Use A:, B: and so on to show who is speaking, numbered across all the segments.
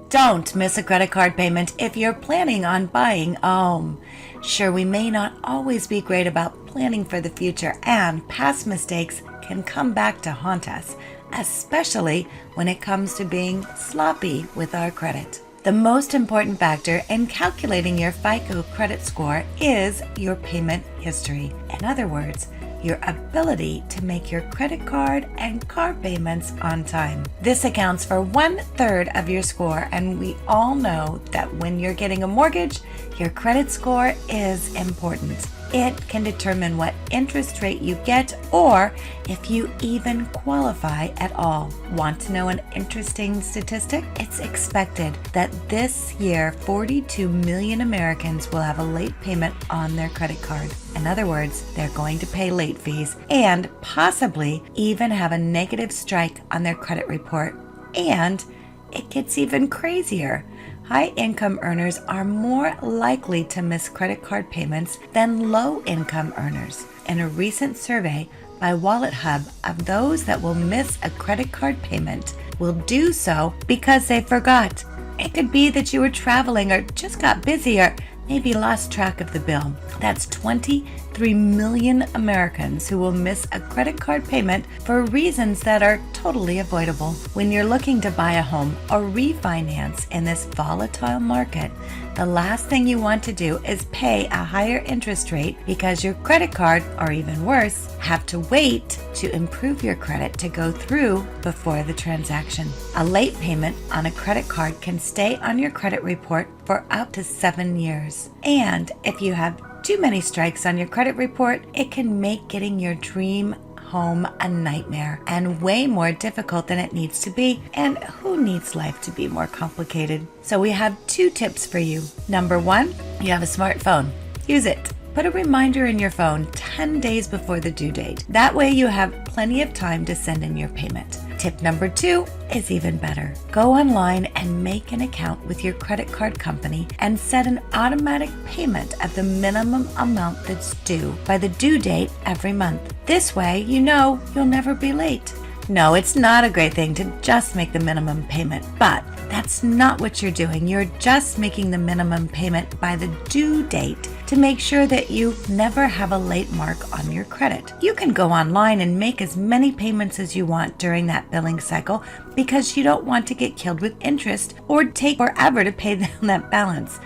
A: Don't miss a credit card payment if you're planning on buying a home. Sure, we may not always be great about planning for the future, and past mistakes can come back to haunt us, especially when it comes to being sloppy with our credit. The most important factor in calculating your FICO credit score is your payment history. In other words, your ability to make your credit card and car payments on time. This accounts for 1/3 of your score, and we all know that when you're getting a mortgage, your credit score is important. It can determine what interest rate you get or if you even qualify at all. Want to know an interesting statistic? It's expected that this year 42 million Americans will have a late payment on their credit card. In other words, they're going to pay late fees and possibly even have a negative strike on their credit report. And it gets even crazier. High-income earners are more likely to miss credit card payments than low-income earners. In a recent survey by Wallet Hub of those that will miss a credit card payment will do so because they forgot. It could be that you were traveling or just got busy or maybe lost track of the bill. That's 23 million Americans who will miss a credit card payment for reasons that are totally avoidable. When you're looking to buy a home or refinance in this volatile market, the last thing you want to do is pay a higher interest rate because your credit card, or even worse, have to wait to improve your credit to go through before the transaction. A late payment on a credit card can stay on your credit report for up to 7 years. And if you have too many strikes on your credit report, it can make getting your dream home a nightmare and way more difficult than it needs to be. And who needs life to be more complicated? So we have 2 tips for you. Number 1, you have a smartphone. Use it. Put a reminder in your phone 10 days before the due date. That way you have plenty of time to send in your payment. Tip number 2 is even better. Go online and make an account with your credit card company and set an automatic payment of the minimum amount that's due by the due date every month. This way, you know you'll never be late. No, it's not a great thing to just make the minimum payment, but that's not what you're doing. You're just making the minimum payment by the due date to make sure that you never have a late mark on your credit. You can go online and make as many payments as you want during that billing cycle because you don't want to get killed with interest or take forever to pay down that balance.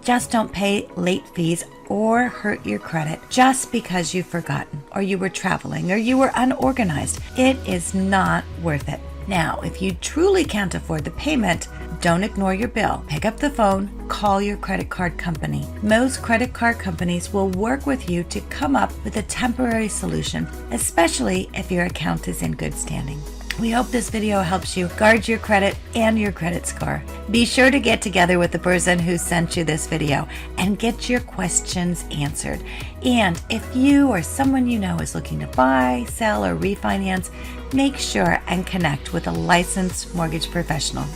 A: Just don't pay late fees or hurt your credit just because you've forgotten or you were traveling or you were unorganized. It is not worth it. Now, if you truly can't afford the payment, don't ignore your bill. Pick up the phone, call your credit card company. Most credit card companies will work with you to come up with a temporary solution, especially if your account is in good standing. We hope this video helps you guard your credit and your credit score. Be sure to get together with the person who sent you this video and get your questions answered. And if you or someone you know is looking to buy, sell, or refinance, make sure and connect with a licensed mortgage professional.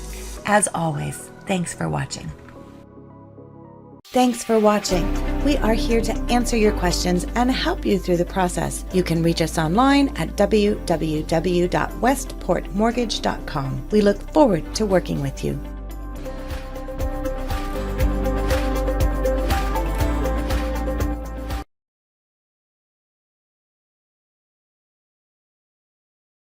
A: As always, thanks for watching. Thanks for watching. We are here to answer your questions and help you through the process. You can reach us online at www.westportmortgage.com. We look forward to working with you.